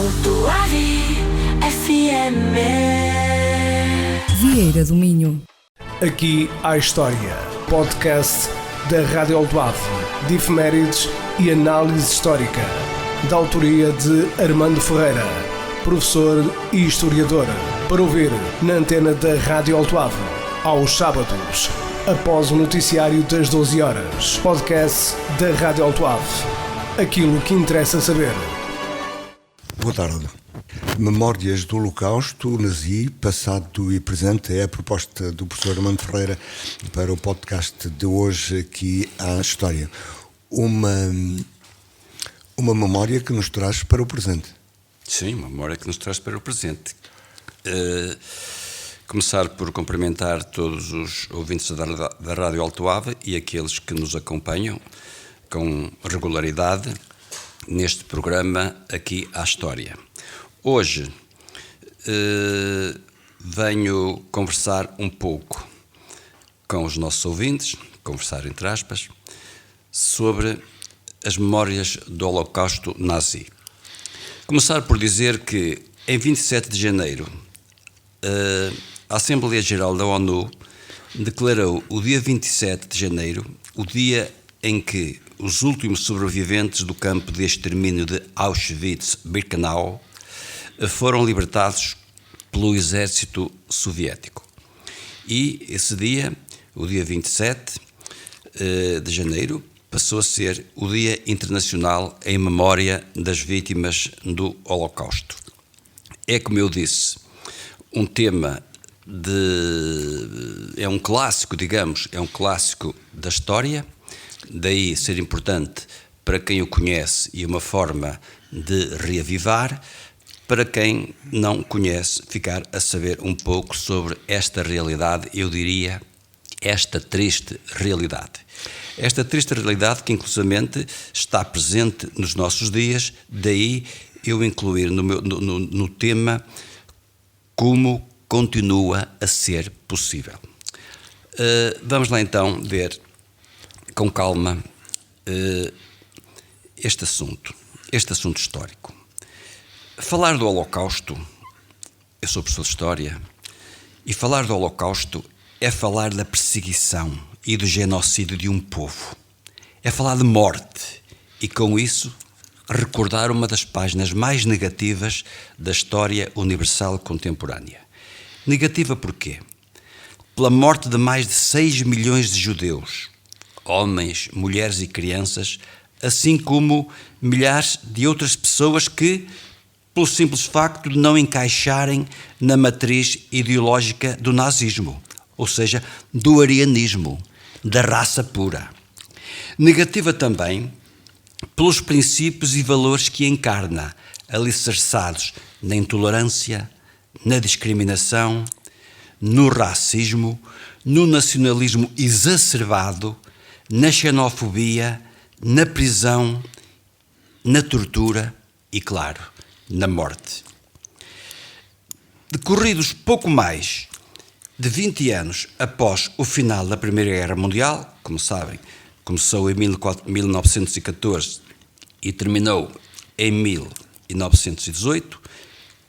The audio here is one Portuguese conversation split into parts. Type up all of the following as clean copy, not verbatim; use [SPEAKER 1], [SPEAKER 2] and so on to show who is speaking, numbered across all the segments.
[SPEAKER 1] Altoave FM.
[SPEAKER 2] Vieira do Minho.
[SPEAKER 3] Aqui há história. Podcast da Rádio Altoave, de efemérides e análise histórica, da autoria de Armando Ferreira, professor e historiador, para ouvir na antena da Rádio Altoave, aos sábados, após o noticiário das 12 horas. Podcast da Rádio Altoave. Aquilo que interessa saber.
[SPEAKER 4] Boa tarde. Memórias do Holocausto Nazi, passado e presente, é a proposta do professor Armando Ferreira para o podcast de hoje, aqui à História. Uma memória que nos traz para o presente.
[SPEAKER 5] Sim, uma memória que nos traz para o presente. Começar por cumprimentar todos os ouvintes da Rádio Altoave e aqueles que nos acompanham com regularidade neste programa aqui à História. Hoje venho conversar um pouco com os nossos ouvintes, conversar entre aspas, sobre as memórias do Holocausto Nazi. Começar por dizer que em 27 de janeiro a Assembleia Geral da ONU declarou o dia 27 de janeiro o dia em que os últimos sobreviventes do campo de extermínio de Auschwitz-Birkenau foram libertados pelo exército soviético. E esse dia, o dia 27 de janeiro, passou a ser o Dia Internacional em memória das vítimas do Holocausto. É, como eu disse, um tema é um clássico, digamos, é um clássico da história, daí ser importante para quem o conhece e uma forma de reavivar, para quem não conhece, ficar a saber um pouco sobre esta realidade, eu diria, esta triste realidade. Esta triste realidade que, inclusivamente, está presente nos nossos dias, daí eu incluir no tema como continua a ser possível. Vamos lá então ver com calma este assunto histórico. Falar do Holocausto, eu sou professor de História, e falar do Holocausto é falar da perseguição e do genocídio de um povo. É falar de morte e, com isso, recordar uma das páginas mais negativas da história universal contemporânea. Negativa porquê? Pela morte de mais de 6 milhões de judeus, homens, mulheres e crianças, assim como milhares de outras pessoas que, pelo simples facto de não encaixarem na matriz ideológica do nazismo, ou seja, do arianismo, da raça pura. Negativa também pelos princípios e valores que encarna, alicerçados na intolerância, na discriminação, no racismo, no nacionalismo exacerbado, na xenofobia, na prisão, na tortura e, claro, na morte. Decorridos pouco mais de 20 anos após o final da Primeira Guerra Mundial, como sabem, começou em 1914 e terminou em 1918,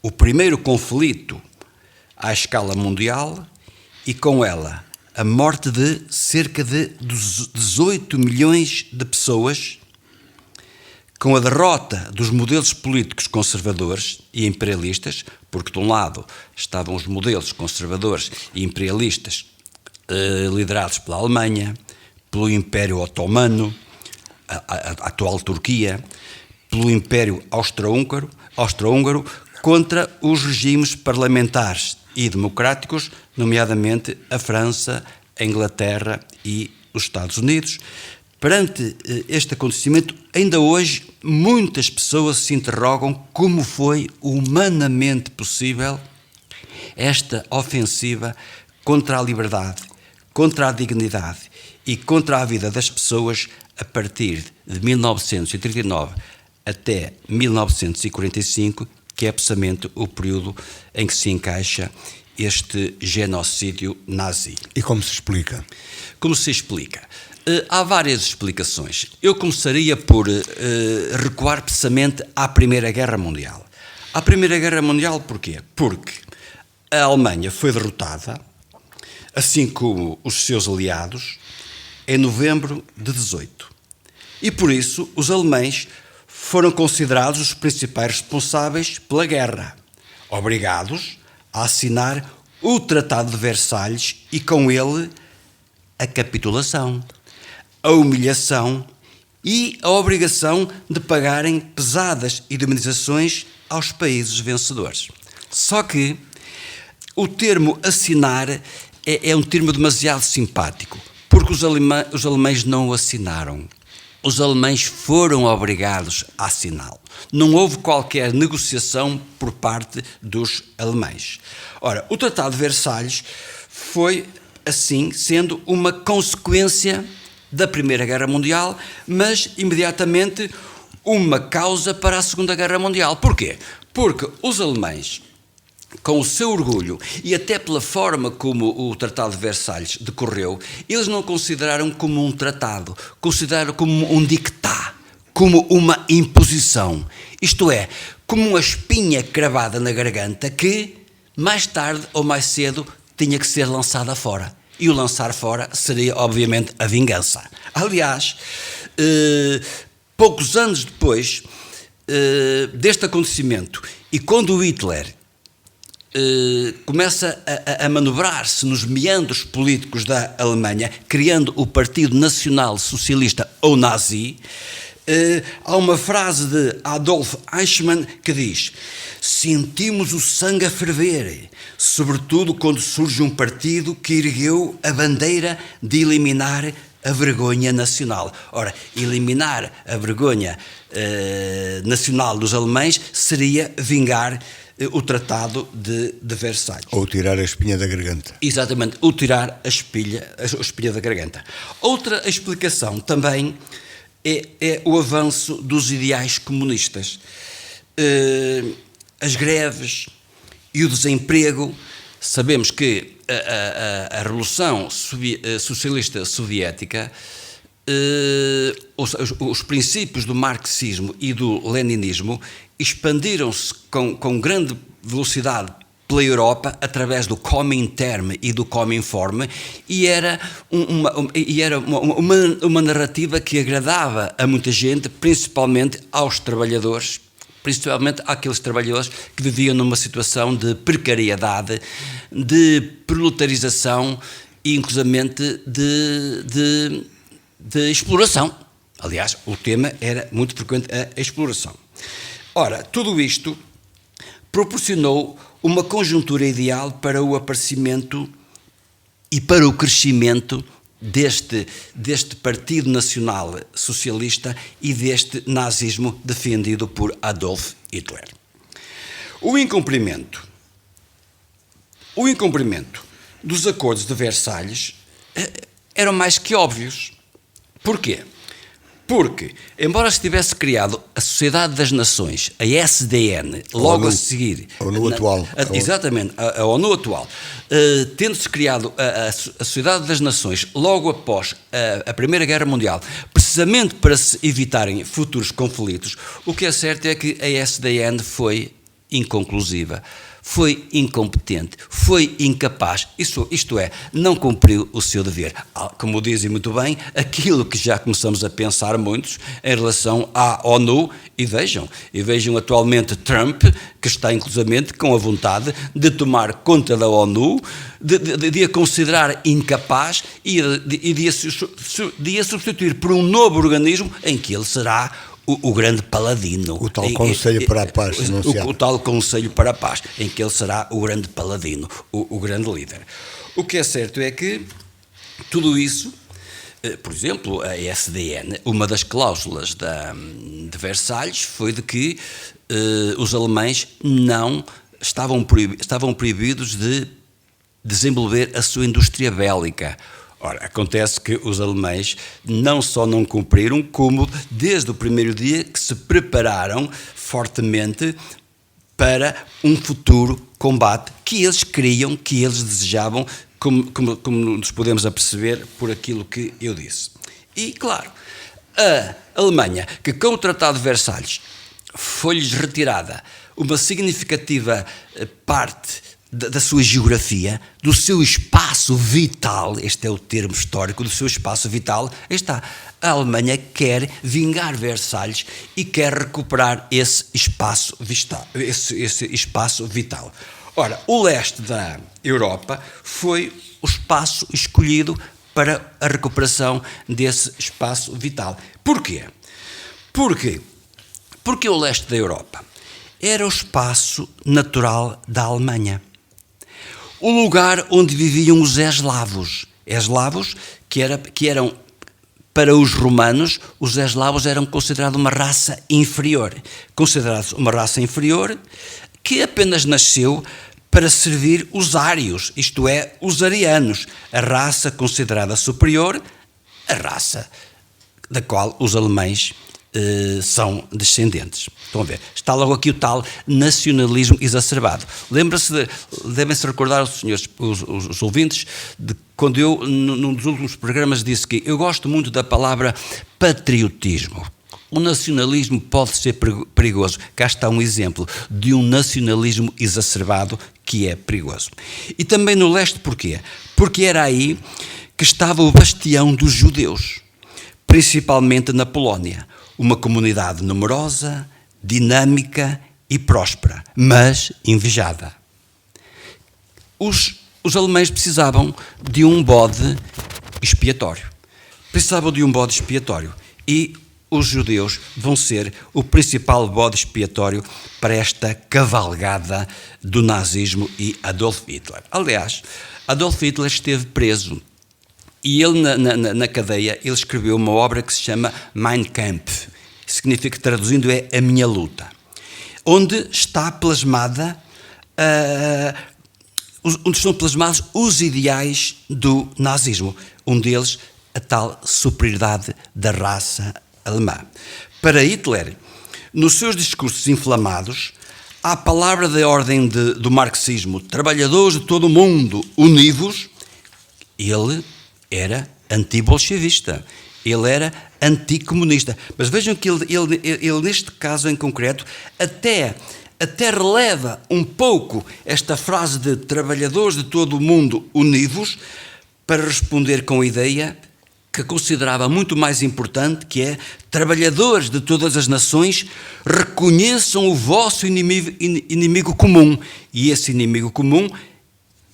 [SPEAKER 5] o primeiro conflito à escala mundial, e com ela a morte de cerca de 18 milhões de pessoas, com a derrota dos modelos políticos conservadores e imperialistas, porque de um lado estavam os modelos conservadores e imperialistas liderados pela Alemanha, pelo Império Otomano, a atual Turquia, pelo Império Austro-Húngaro, contra os regimes parlamentares e democráticos, nomeadamente a França, a Inglaterra e os Estados Unidos. Perante este acontecimento, ainda hoje, muitas pessoas se interrogam como foi humanamente possível esta ofensiva contra a liberdade, contra a dignidade e contra a vida das pessoas a partir de 1939 até 1945, que é precisamente o período em que se encaixa este genocídio nazi.
[SPEAKER 4] E como se explica?
[SPEAKER 5] Como se explica? Há várias explicações. Eu começaria por recuar precisamente à Primeira Guerra Mundial. À Primeira Guerra Mundial, porquê? Porque a Alemanha foi derrotada, assim como os seus aliados, em novembro de 18. E por isso os alemães foram considerados os principais responsáveis pela guerra, obrigados a assinar o Tratado de Versalhes e com ele a capitulação, a humilhação e a obrigação de pagarem pesadas indemnizações aos países vencedores. Só que o termo assinar é um termo demasiado simpático, porque os alemães não o assinaram. Os alemães foram obrigados a assiná-lo. Não houve qualquer negociação por parte dos alemães. Ora, o Tratado de Versalhes foi, assim, sendo uma consequência da Primeira Guerra Mundial, mas imediatamente uma causa para a Segunda Guerra Mundial. Porquê? Porque os alemães, com o seu orgulho e até pela forma como o Tratado de Versalhes decorreu, eles não consideraram como um tratado, consideraram como um dictá, como uma imposição. Isto é, como uma espinha cravada na garganta que, mais tarde ou mais cedo, tinha que ser lançada fora. E o lançar fora seria, obviamente, a vingança. Aliás, poucos anos depois deste acontecimento, e quando o Hitler começa a manobrar-se nos meandros políticos da Alemanha, criando o Partido Nacional Socialista ou Nazi, há uma frase de Adolf Eichmann que diz: sentimos o sangue a ferver, sobretudo quando surge um partido que ergueu a bandeira de eliminar a vergonha nacional. Ora, eliminar a vergonha nacional dos alemães seria vingar o Tratado de Versalhes.
[SPEAKER 4] Ou tirar a espinha da garganta.
[SPEAKER 5] Exatamente, ou tirar a espinha da garganta. Outra explicação também é o avanço dos ideais comunistas. As greves e o desemprego. Sabemos que a Revolução Socialista Soviética, os princípios do marxismo e do leninismo expandiram-se com grande velocidade pela Europa através do Comintern e do Cominform, e era uma narrativa que agradava a muita gente, principalmente aos trabalhadores, principalmente àqueles trabalhadores que viviam numa situação de precariedade, de proletarização e inclusivamente de exploração. Aliás, o tema era muito frequente, a exploração. Ora, tudo isto proporcionou uma conjuntura ideal para o aparecimento e para o crescimento deste Partido Nacional Socialista e deste nazismo defendido por Adolf Hitler. O incumprimento dos acordos de Versalhes eram mais que óbvios. Porquê? Porque, embora se tivesse criado a Sociedade das Nações, a SDN, logo a seguir...
[SPEAKER 4] A ONU atual.
[SPEAKER 5] Exatamente, a ONU atual, tendo-se criado a Sociedade das Nações logo após a Primeira Guerra Mundial, precisamente para se evitarem futuros conflitos, o que é certo é que a SDN foi inconclusiva, foi incompetente, foi incapaz, isto é, não cumpriu o seu dever. Como dizem muito bem, aquilo que já começamos a pensar muitos em relação à ONU, e vejam atualmente Trump, que está inclusivamente com a vontade de tomar conta da ONU, de a considerar incapaz e de a substituir por um novo organismo em que ele será o grande paladino.
[SPEAKER 4] O tal Conselho para a Paz.
[SPEAKER 5] O tal Conselho para a Paz, em que ele será o grande paladino, o grande líder. O que é certo é que tudo isso, por exemplo, a SDN, uma das cláusulas de Versalhes foi de que os alemães não estavam proibidos de desenvolver a sua indústria bélica. Ora, acontece que os alemães não só não cumpriram, como desde o primeiro dia que se prepararam fortemente para um futuro combate que eles queriam, que eles desejavam, como nos podemos aperceber por aquilo que eu disse. E, claro, a Alemanha, que com o Tratado de Versalhes foi-lhes retirada uma significativa parte da sua geografia, do seu espaço vital, este é o termo histórico, do seu espaço vital, aí está. A Alemanha quer vingar Versalhes e quer recuperar esse espaço vital. Ora, o leste da Europa foi o espaço escolhido para a recuperação desse espaço vital. Porquê? Porque o leste da Europa era o espaço natural da Alemanha. O lugar onde viviam os eslavos. Eslavos que eram, para os romanos, os eslavos eram considerados uma raça inferior. Considerados uma raça inferior que apenas nasceu para servir os ários, isto é, os arianos, a raça considerada superior, a raça da qual os alemães são descendentes. Estão a ver? Está logo aqui o tal nacionalismo exacerbado. Devem-se recordar, os senhores, os ouvintes, de quando eu, num dos últimos programas, disse que eu gosto muito da palavra patriotismo. O nacionalismo pode ser perigoso. Cá está um exemplo de um nacionalismo exacerbado que é perigoso. E também no leste, porquê? Porque era aí que estava o bastião dos judeus, principalmente na Polónia. Uma comunidade numerosa, dinâmica e próspera, mas invejada. Os alemães precisavam de um bode expiatório. E os judeus vão ser o principal bode expiatório para esta cavalgada do nazismo e Adolf Hitler. Aliás, Adolf Hitler esteve preso e ele, na cadeia, ele escreveu uma obra que se chama Mein Kampf, significa, traduzindo, é a minha luta, onde está plasmada, onde estão plasmados os ideais do nazismo, um deles a tal superioridade da raça alemã. Para Hitler, nos seus discursos inflamados, a palavra da ordem do marxismo, trabalhadores de todo o mundo, univos, ele era anti-bolchevista, ele era anticomunista. Mas vejam que ele neste caso em concreto, até releva um pouco esta frase de trabalhadores de todo o mundo univos para responder com a ideia que considerava muito mais importante, que é: trabalhadores de todas as nações, reconheçam o vosso inimigo comum. E esse inimigo comum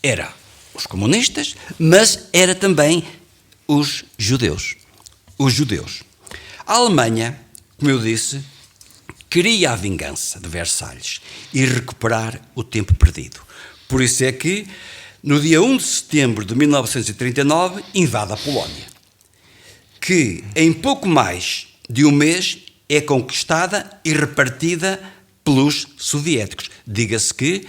[SPEAKER 5] era os comunistas, mas era também os judeus. A Alemanha, como eu disse, queria a vingança de Versalhes e recuperar o tempo perdido. Por isso é que, no dia 1 de setembro de 1939, invade a Polónia, que em pouco mais de um mês é conquistada e repartida pelos soviéticos. Diga-se que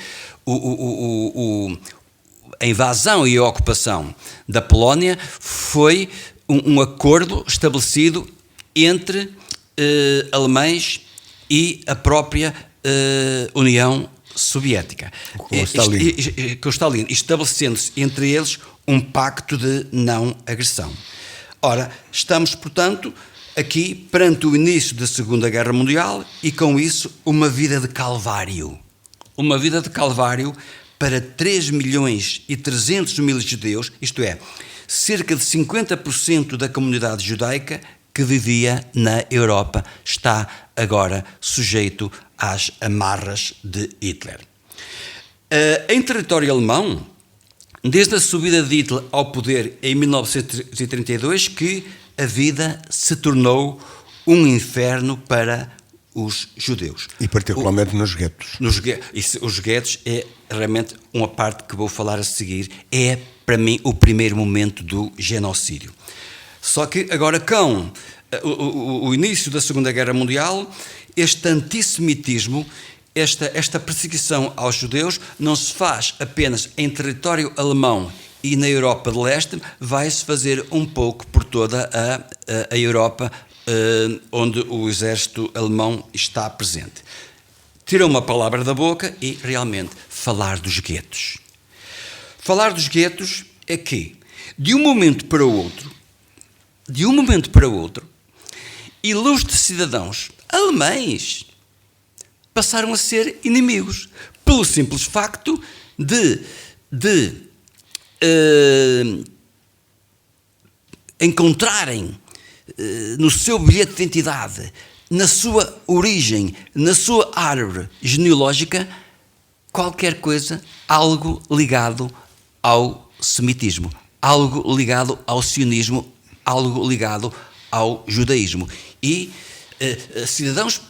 [SPEAKER 5] a invasão e a ocupação da Polónia foi um acordo estabelecido entre alemães e a própria União Soviética, com Stalin, estabelecendo-se entre eles um pacto de não agressão. Ora, estamos, portanto, aqui perante o início da Segunda Guerra Mundial e, com isso, uma vida de calvário. Uma vida de calvário para 3.300.000 judeus, isto é, cerca de 50% da comunidade judaica que vivia na Europa está agora sujeito às amarras de Hitler. Em território alemão, desde a subida de Hitler ao poder em 1932, que a vida se tornou um inferno para os judeus.
[SPEAKER 4] E particularmente nos guetos.
[SPEAKER 5] Os guetos é realmente uma parte que vou falar a seguir, é para mim o primeiro momento do genocídio. Só que agora, com o início da Segunda Guerra Mundial, este antissemitismo, esta perseguição aos judeus não se faz apenas em território alemão e na Europa de Leste, vai-se fazer um pouco por toda a Europa onde o exército alemão está presente. Tirar uma palavra da boca e realmente falar dos guetos. Falar dos guetos é que, de um momento para o outro, ilustres cidadãos alemães, passaram a ser inimigos, pelo simples facto de encontrarem no seu bilhete de identidade, na sua origem, na sua árvore genealógica, qualquer coisa, algo ligado ao semitismo, algo ligado ao sionismo, algo ligado ao judaísmo. E cidadãos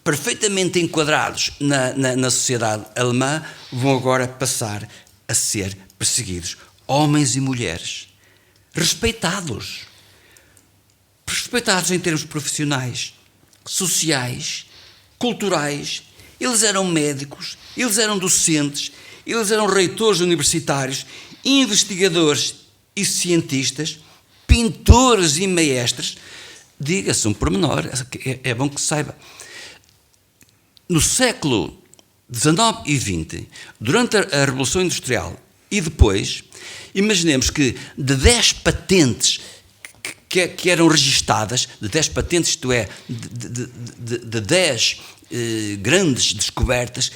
[SPEAKER 5] perfeitamente enquadrados na sociedade alemã vão agora passar a ser perseguidos. Homens e mulheres respeitados em termos profissionais, sociais, culturais. Eles eram médicos, eles eram docentes, eles eram reitores universitários, investigadores e cientistas, pintores e maestros. Diga-se um pormenor, é bom que se saiba. No século XIX e XX, durante a Revolução Industrial e depois, imaginemos que de 10 patentes que eram registadas, de 10 patentes, isto é, de 10 grandes descobertas,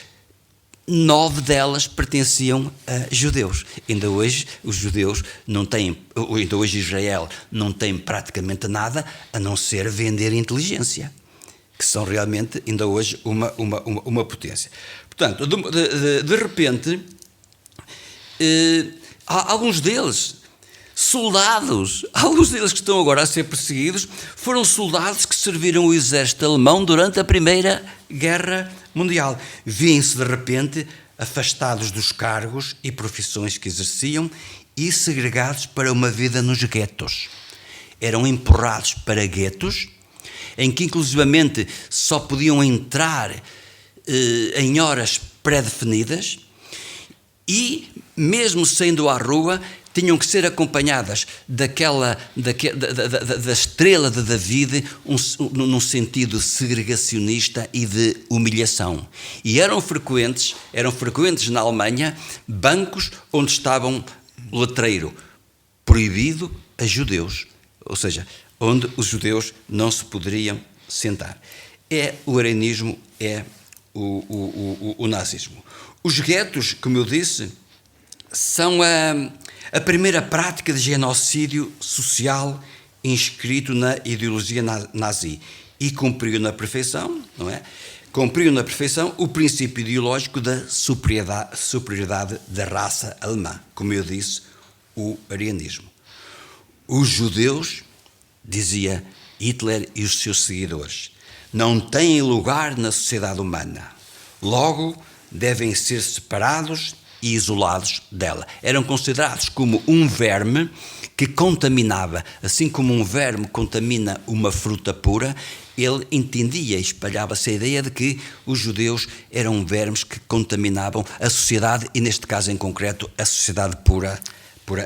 [SPEAKER 5] 9 delas pertenciam a judeus. Ainda hoje os judeus não têm, ainda hoje Israel não tem praticamente nada a não ser vender inteligência, que são realmente ainda hoje uma potência. Portanto, de repente, alguns deles soldados, alguns deles que estão agora a ser perseguidos, foram soldados que serviram o exército alemão durante a Primeira Guerra Mundial. Vêm-se de repente afastados dos cargos e profissões que exerciam e segregados para uma vida nos guetos. Eram empurrados para guetos, em que inclusivamente só podiam entrar em horas pré-definidas e, mesmo saindo à rua, tinham que ser acompanhadas da estrela de David, num sentido segregacionista e de humilhação. E eram frequentes na Alemanha bancos onde estavam letreiro proibido a judeus, ou seja, onde os judeus não se poderiam sentar. É o arenismo, é o nazismo. Os guetos, como eu disse, são a primeira prática de genocídio social inscrito na ideologia nazi e cumpriu na perfeição, não é? Cumpriu na perfeição o princípio ideológico da superioridade da raça alemã, como eu disse, o arianismo. Os judeus, dizia Hitler e os seus seguidores, não têm lugar na sociedade humana, logo devem ser separados e isolados dela. Eram considerados como um verme que contaminava, assim como um verme contamina uma fruta pura. Ele entendia e espalhava-se a ideia de que os judeus eram vermes que contaminavam a sociedade e, neste caso em concreto, a sociedade pura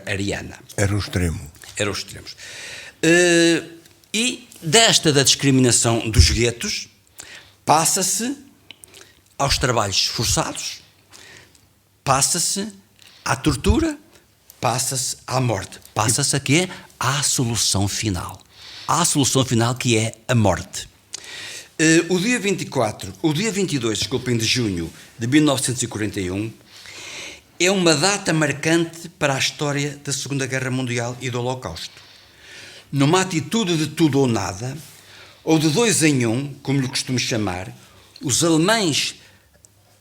[SPEAKER 5] ariana.
[SPEAKER 4] Era o extremo.
[SPEAKER 5] Eram os extremos. E desta da discriminação dos guetos passa-se aos trabalhos forçados, passa-se à tortura, passa-se à morte, passa-se a quê? À solução final. À solução final, que é a morte. O dia 22, de junho de 1941, é uma data marcante para a história da Segunda Guerra Mundial e do Holocausto. Numa atitude de tudo ou nada, ou de 2 em 1, como lhe costumo chamar, os alemães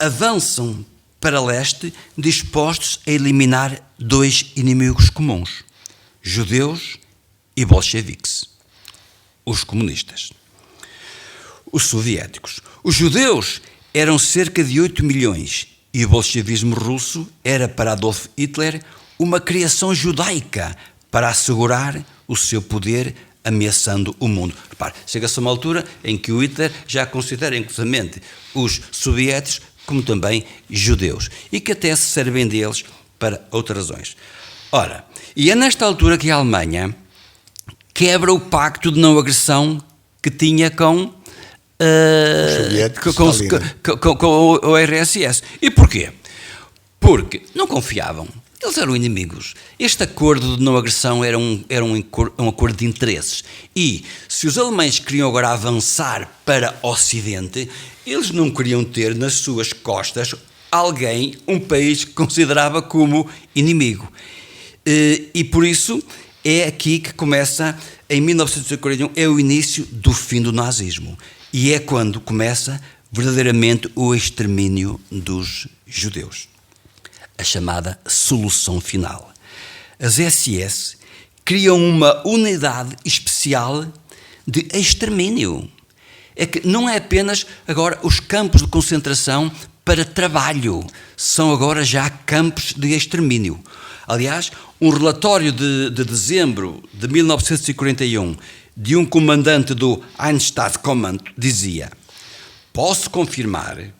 [SPEAKER 5] avançam para leste, dispostos a eliminar 2 inimigos comuns, judeus e bolcheviques, os comunistas, os soviéticos. Os judeus eram cerca de 8 milhões e o bolchevismo russo era para Adolf Hitler uma criação judaica para assegurar o seu poder ameaçando o mundo. Repare, chega-se a uma altura em que o Hitler já considera inclusivamente os soviéticos como também judeus, e que até se servem deles para outras razões. Ora, e é nesta altura que a Alemanha quebra o pacto de não agressão que tinha com o RSS. E porquê? Porque não confiavam Eles eram inimigos. Este acordo de não agressão era um acordo de interesses. E se os alemães queriam agora avançar para o Ocidente, eles não queriam ter nas suas costas um país que considerava como inimigo. E por isso é aqui que começa, em 1941, é o início do fim do nazismo. E é quando começa verdadeiramente o extermínio dos judeus. A chamada solução final. As SS criam uma unidade especial de extermínio. É que não é apenas agora os campos de concentração para trabalho, são agora já campos de extermínio. Aliás, um relatório de dezembro de 1941 de um comandante do Einsatzkommando dizia: posso confirmar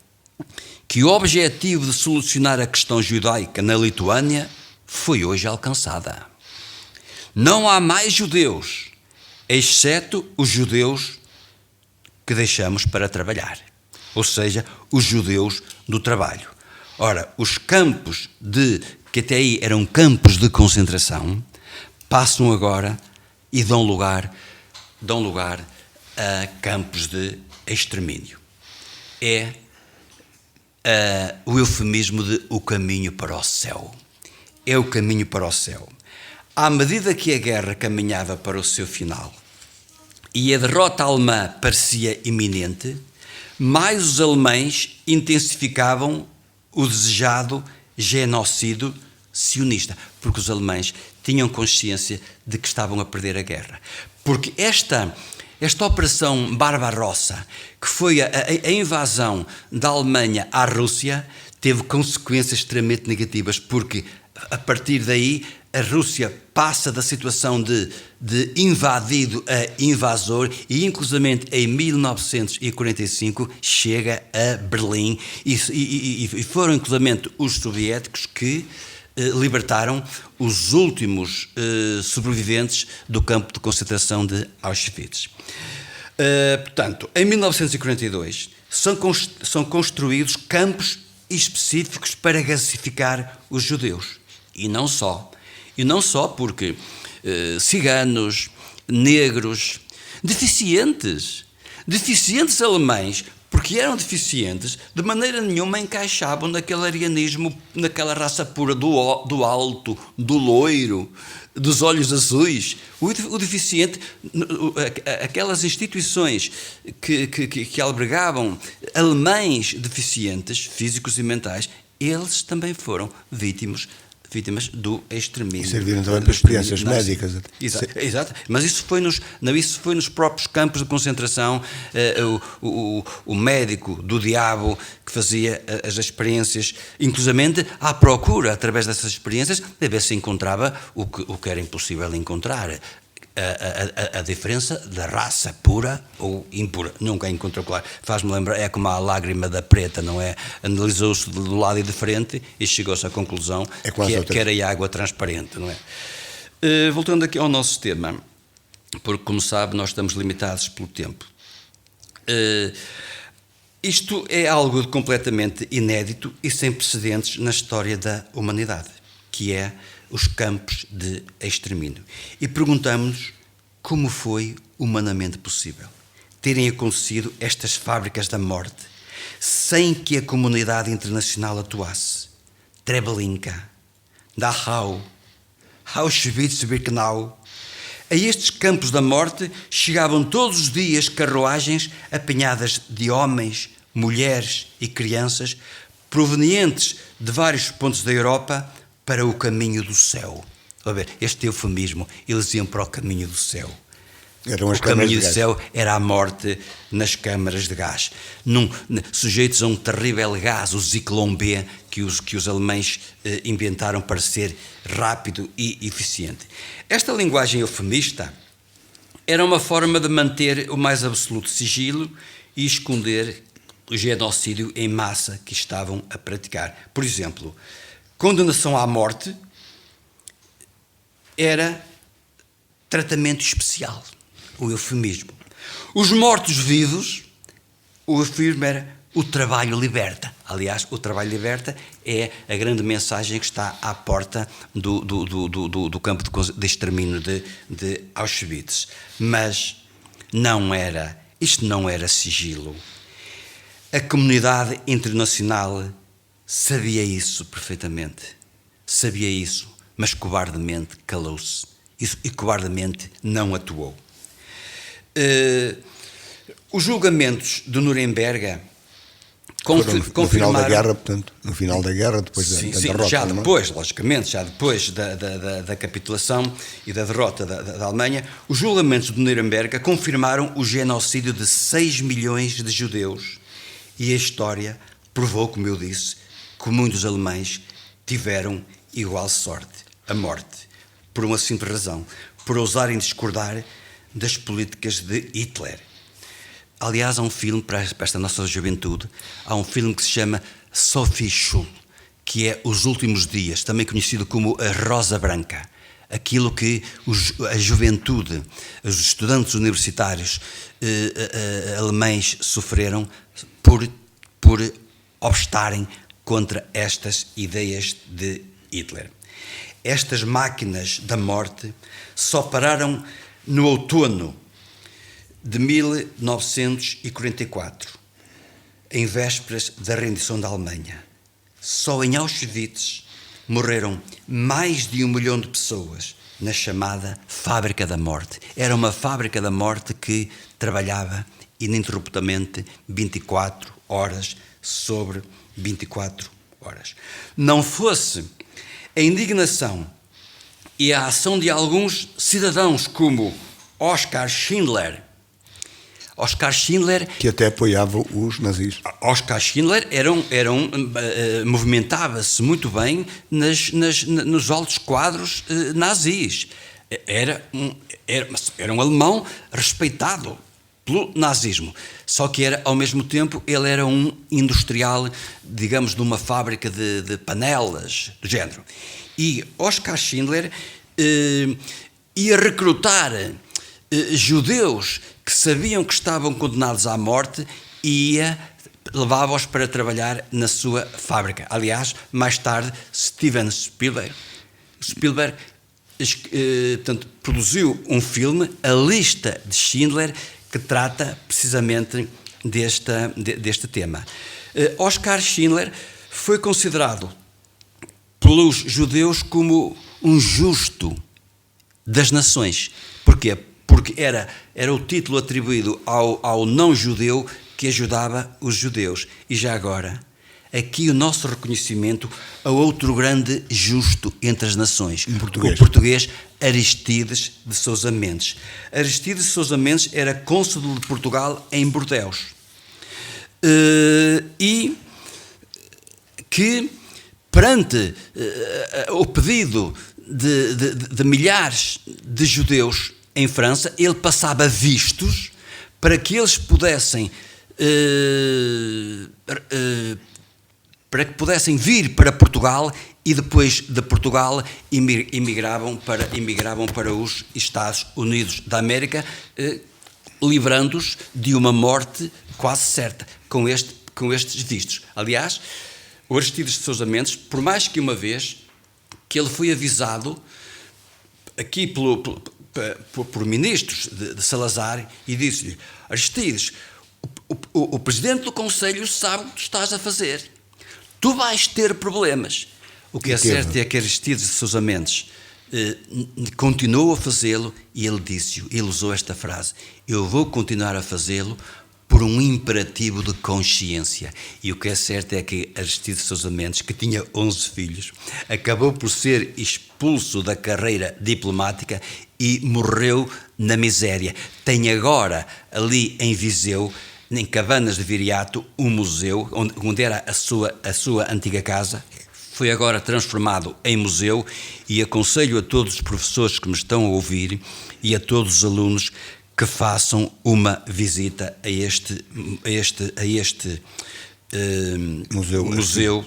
[SPEAKER 5] que o objetivo de solucionar a questão judaica na Lituânia foi hoje alcançada. Não há mais judeus, exceto os judeus que deixamos para trabalhar, ou seja, os judeus do trabalho. Ora, os campos que até aí eram campos de concentração, passam agora e dão lugar a campos de extermínio. É o eufemismo de o caminho para o céu. É o caminho para o céu. À medida que a guerra caminhava para o seu final e a derrota alemã parecia iminente, mais os alemães intensificavam o desejado genocídio sionista, porque os alemães tinham consciência de que estavam a perder a guerra. Porque esta operação Barbarossa, que foi a invasão da Alemanha à Rússia, teve consequências extremamente negativas, porque a partir daí a Rússia passa da situação de invadido a invasor e, inclusivamente, em 1945 chega a Berlim e foram, inclusivamente, os soviéticos que libertaram os últimos sobreviventes do campo de concentração de Auschwitz. Portanto, em 1942 são construídos campos específicos para gasificar os judeus. E não só porque ciganos, negros, deficientes alemães, porque eram deficientes, de maneira nenhuma encaixavam naquele arianismo, naquela raça pura do alto, do loiro, dos olhos azuis. O deficiente, aquelas instituições que albergavam alemães deficientes, físicos e mentais, eles também foram vítimas do extermínio.
[SPEAKER 4] E serviram também para experiências médicas.
[SPEAKER 5] Exato. Mas isso foi nos próprios campos de concentração. O médico do diabo que fazia as experiências, inclusivamente à procura, através dessas experiências, de ver se encontrava o que era impossível encontrar. A diferença da raça pura ou impura. Nunca encontrou claro. Faz-me lembrar, é como a lágrima da preta, não é? Analisou-se do lado e de frente e chegou-se à conclusão que era a água transparente, não é? Voltando aqui ao nosso tema, porque, como sabe, nós estamos limitados pelo tempo. Isto é algo completamente inédito e sem precedentes na história da humanidade, que é os campos de extermínio. E perguntamos-nos como foi humanamente possível terem acontecido estas fábricas da morte sem que a comunidade internacional atuasse. Treblinka, Dachau, Auschwitz-Birkenau. A estes campos da morte chegavam todos os dias carruagens apinhadas de homens, mulheres e crianças provenientes de vários pontos da Europa para o caminho do céu. A ver, este eufemismo, eles iam para o caminho do céu. O caminho do céu era a morte nas câmaras de gás, sujeitos a um terrível gás, o Zyklon B, que os alemães inventaram para ser rápido e eficiente. Esta linguagem eufemista era uma forma de manter o mais absoluto sigilo e esconder o genocídio em massa que estavam a praticar. Por exemplo, condenação à morte era tratamento especial, o eufemismo. Os mortos-vivos, o eufemismo era o trabalho liberta. Aliás, o trabalho liberta é a grande mensagem que está à porta do campo de extermínio de Auschwitz. Mas isto não era sigilo. A comunidade internacional sabia isso perfeitamente. Sabia isso, mas cobardemente calou-se. E cobardemente não atuou. Os julgamentos de Nuremberg
[SPEAKER 4] no final da guerra, portanto, no final da guerra, depois da derrota.
[SPEAKER 5] Já depois, logicamente, já depois da capitulação e da derrota da Alemanha, os julgamentos de Nuremberg confirmaram o genocídio de 6 milhões de judeus. E a história provou, como eu disse, que muitos alemães tiveram igual sorte, a morte, por uma simples razão, por ousarem discordar das políticas de Hitler. Aliás, há um filme para esta nossa juventude, há um filme que se chama Sophie Scholl, que é Os Últimos Dias, também conhecido como A Rosa Branca. Aquilo que a juventude, os estudantes universitários alemães sofreram por obstarem contra estas ideias de Hitler. Estas máquinas da morte só pararam no outono de 1944, em vésperas da rendição da Alemanha. Só em Auschwitz morreram mais de 1 milhão de pessoas na chamada Fábrica da Morte. Era uma fábrica da morte que trabalhava ininterruptamente 24 horas sobre 24 horas. Não fosse a indignação e a ação de alguns cidadãos como Oskar Schindler,
[SPEAKER 4] que até apoiava os nazis.
[SPEAKER 5] Oskar Schindler movimentava-se muito bem nos altos quadros nazis. Era um alemão respeitado pelo nazismo. Só que ao mesmo tempo, ele era um industrial, digamos, de uma fábrica de panelas, do género. E Oskar Schindler ia recrutar judeus que sabiam que estavam condenados à morte e levava-os para trabalhar na sua fábrica. Aliás, mais tarde, Steven Spielberg produziu um filme, A Lista de Schindler, que trata precisamente deste tema. Oskar Schindler foi considerado pelos judeus como um justo das nações. Porquê? Porque era o título atribuído ao não-judeu que ajudava os judeus. E já agora, aqui o nosso reconhecimento a outro grande justo entre as nações, o português Aristides de Sousa Mendes. Aristides de Sousa Mendes era cônsul de Portugal em Bordeus. E que, perante o pedido de milhares de judeus em França, ele passava vistos para que eles pudessem vir para Portugal e depois de Portugal emigravam para os Estados Unidos da América, livrando-os de uma morte quase certa com estes vistos. Aliás, o Aristides de Sousa Mendes, por mais que uma vez que ele foi avisado aqui por ministros de Salazar e disse-lhe: Aristides, o presidente do Conselho sabe o que tu estás a fazer. Tu vais ter problemas. O que é certo é que Aristides de Sousa Mendes continuou a fazê-lo e ele usou esta frase: eu vou continuar a fazê-lo por um imperativo de consciência. E o que é certo é que Aristides de Sousa Mendes, que tinha 11 filhos, acabou por ser expulso da carreira diplomática e morreu na miséria. Tem agora, ali em Viseu, em Cabanas de Viriato, um museu, onde era a sua antiga casa, foi agora transformado em museu, e aconselho a todos os professores que me estão a ouvir e a todos os alunos que façam uma visita a este museu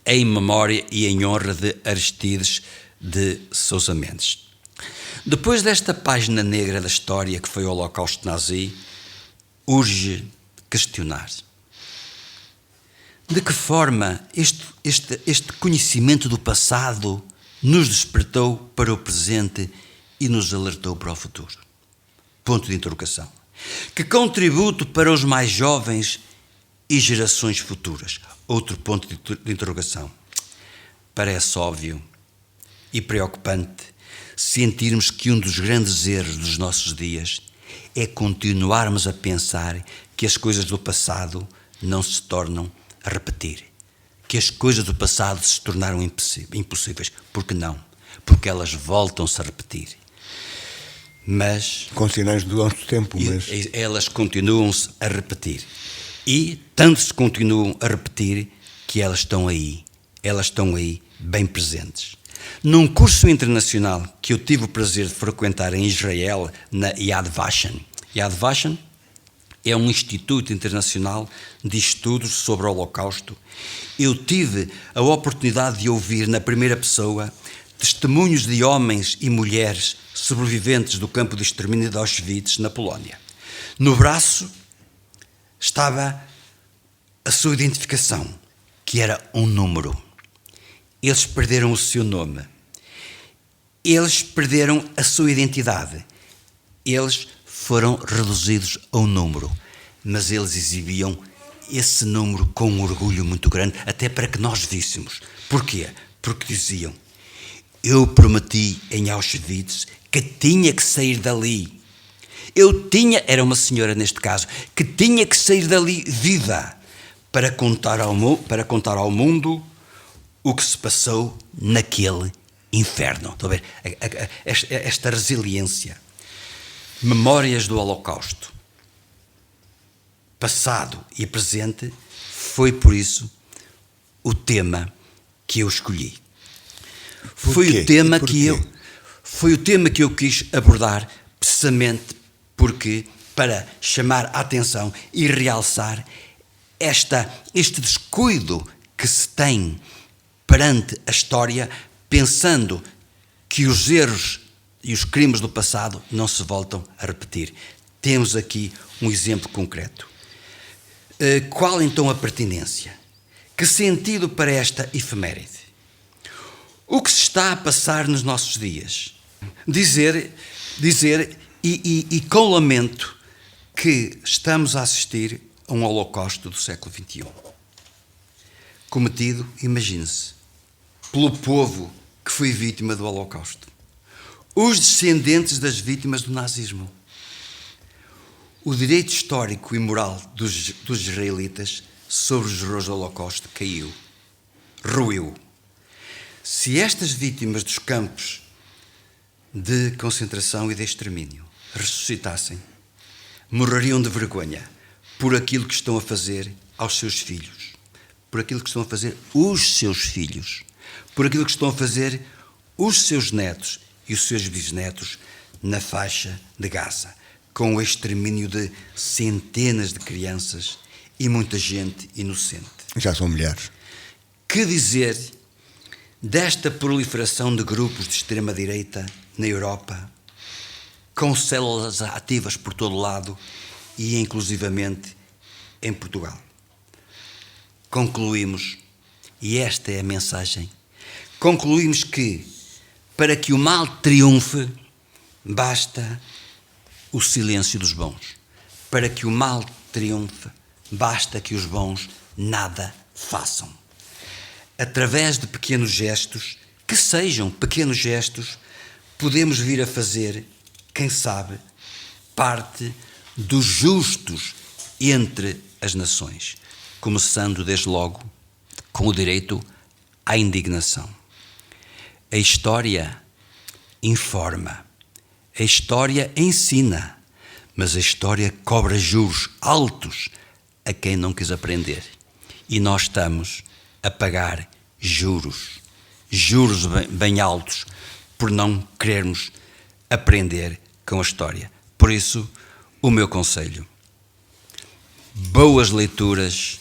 [SPEAKER 5] em memória e em honra de Aristides de Sousa Mendes. Depois desta página negra da história que foi o Holocausto Nazi, urge questionar. de que forma este conhecimento do passado nos despertou para o presente e nos alertou para o futuro? Ponto de interrogação. Que contributo para os mais jovens e gerações futuras? Outro ponto de interrogação. Parece óbvio e preocupante sentirmos que um dos grandes erros dos nossos dias é continuarmos a pensar que as coisas do passado não se tornam a repetir. Que as coisas do passado se tornaram impossíveis. Por que não? Porque elas voltam-se a repetir. Mas
[SPEAKER 4] com sinais do nosso tempo, mas
[SPEAKER 5] elas continuam-se a repetir. E tanto se continuam a repetir que elas estão aí bem presentes. Num curso internacional que eu tive o prazer de frequentar em Israel, na Yad Vashem. Yad Vashem é um instituto internacional de estudos sobre o Holocausto. Eu tive a oportunidade de ouvir na primeira pessoa testemunhos de homens e mulheres sobreviventes do campo de extermínio de Auschwitz, na Polónia. No braço estava a sua identificação, que era um número. Eles perderam o seu nome. Eles perderam a sua identidade. Eles foram reduzidos a um número. Mas eles exibiam esse número com um orgulho muito grande, até para que nós víssemos. Porquê? Porque diziam: eu prometi em Auschwitz que tinha que sair dali. Era uma senhora neste caso, que tinha que sair dali viva para contar ao mundo o que se passou naquele inferno. Estão a ver? Esta resiliência. Memórias do Holocausto, passado e presente, foi por isso o tema que eu escolhi. Foi o tema que eu quis abordar, precisamente porque, para chamar a atenção e realçar este descuido que se tem perante a história, pensando que os erros e os crimes do passado não se voltam a repetir. Temos aqui um exemplo concreto. Qual então a pertinência? Que sentido para esta efeméride? O que se está a passar nos nossos dias? Dizer e com lamento que estamos a assistir a um holocausto do século XXI. Cometido, imagine-se, pelo povo que foi vítima do holocausto. Os descendentes das vítimas do nazismo. O direito histórico e moral dos israelitas sobre os horrores do holocausto caiu, ruiu. Se estas vítimas dos campos de concentração e de extermínio ressuscitassem, morreriam de vergonha por aquilo que estão a fazer aos seus filhos, por aquilo que estão a fazer os seus filhos, por aquilo que estão a fazer os seus netos e os seus bisnetos na faixa de Gaza, com o extermínio de centenas de crianças e muita gente inocente.
[SPEAKER 4] Já são milhares.
[SPEAKER 5] Que dizer desta proliferação de grupos de extrema-direita na Europa, com células ativas por todo lado e inclusivamente em Portugal? Concluímos, e esta é a mensagem, concluímos que para que o mal triunfe, basta o silêncio dos bons. Para que o mal triunfe, basta que os bons nada façam. Através de pequenos gestos, que sejam pequenos gestos, podemos vir a fazer, quem sabe, parte dos justos entre as nações, começando desde logo com o direito à indignação. A história informa, a história ensina, mas a história cobra juros altos a quem não quis aprender. E nós estamos a pagar juros bem altos, por não querermos aprender com a história. Por isso, o meu conselho: boas leituras,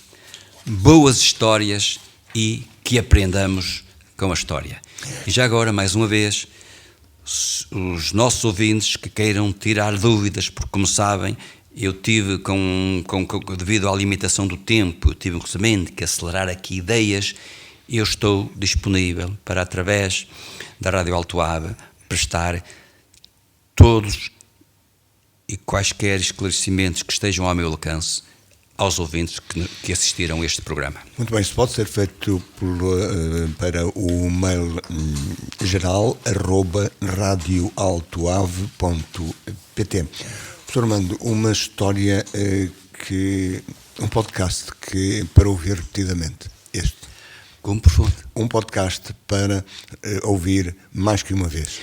[SPEAKER 5] boas histórias e que aprendamos com a história. E já agora, mais uma vez, os nossos ouvintes que queiram tirar dúvidas, porque como sabem, Eu tive, devido à limitação do tempo, tive justamente que acelerar aqui ideias. Eu estou disponível para, através da Rádio Alto Ave, prestar todos e quaisquer esclarecimentos que estejam ao meu alcance aos ouvintes que assistiram a este programa.
[SPEAKER 4] Muito bem, isso pode ser feito para o mail geral @radioaltoave.pt. Professor Armando, uma história um podcast que para ouvir repetidamente, este.
[SPEAKER 5] Como profundo.
[SPEAKER 4] Um podcast para ouvir mais que uma vez.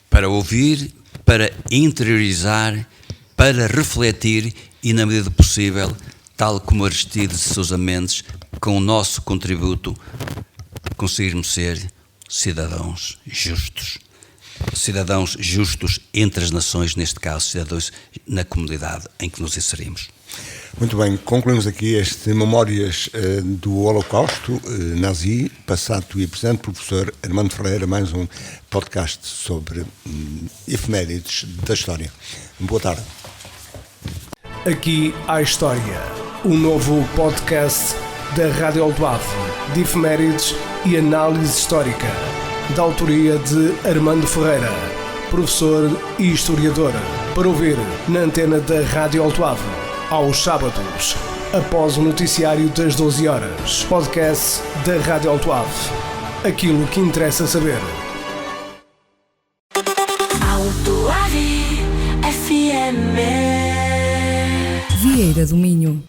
[SPEAKER 5] Para ouvir, para interiorizar, para refletir e, na medida do possível, tal como Aristides de Sousa Mendes, com o nosso contributo, conseguirmos ser cidadãos justos. Cidadãos justos entre as nações, neste caso, cidadãos na comunidade em que nos inserimos.
[SPEAKER 4] Muito bem, concluímos aqui este Memórias do Holocausto Nazi, passado e presente, professor Armando Ferreira, mais um podcast sobre efemérides da história. Boa tarde.
[SPEAKER 3] Aqui há História, um novo podcast da Rádio Alto Ave, de efemérides e análise histórica, da autoria de Armando Ferreira, professor e historiador, para ouvir na antena da Rádio Alto Ave, aos sábados, após o noticiário das 12 horas. Podcast da Rádio Alto Ave. Aquilo que interessa saber.
[SPEAKER 1] Alto Ave FM.
[SPEAKER 2] Vieira do Minho.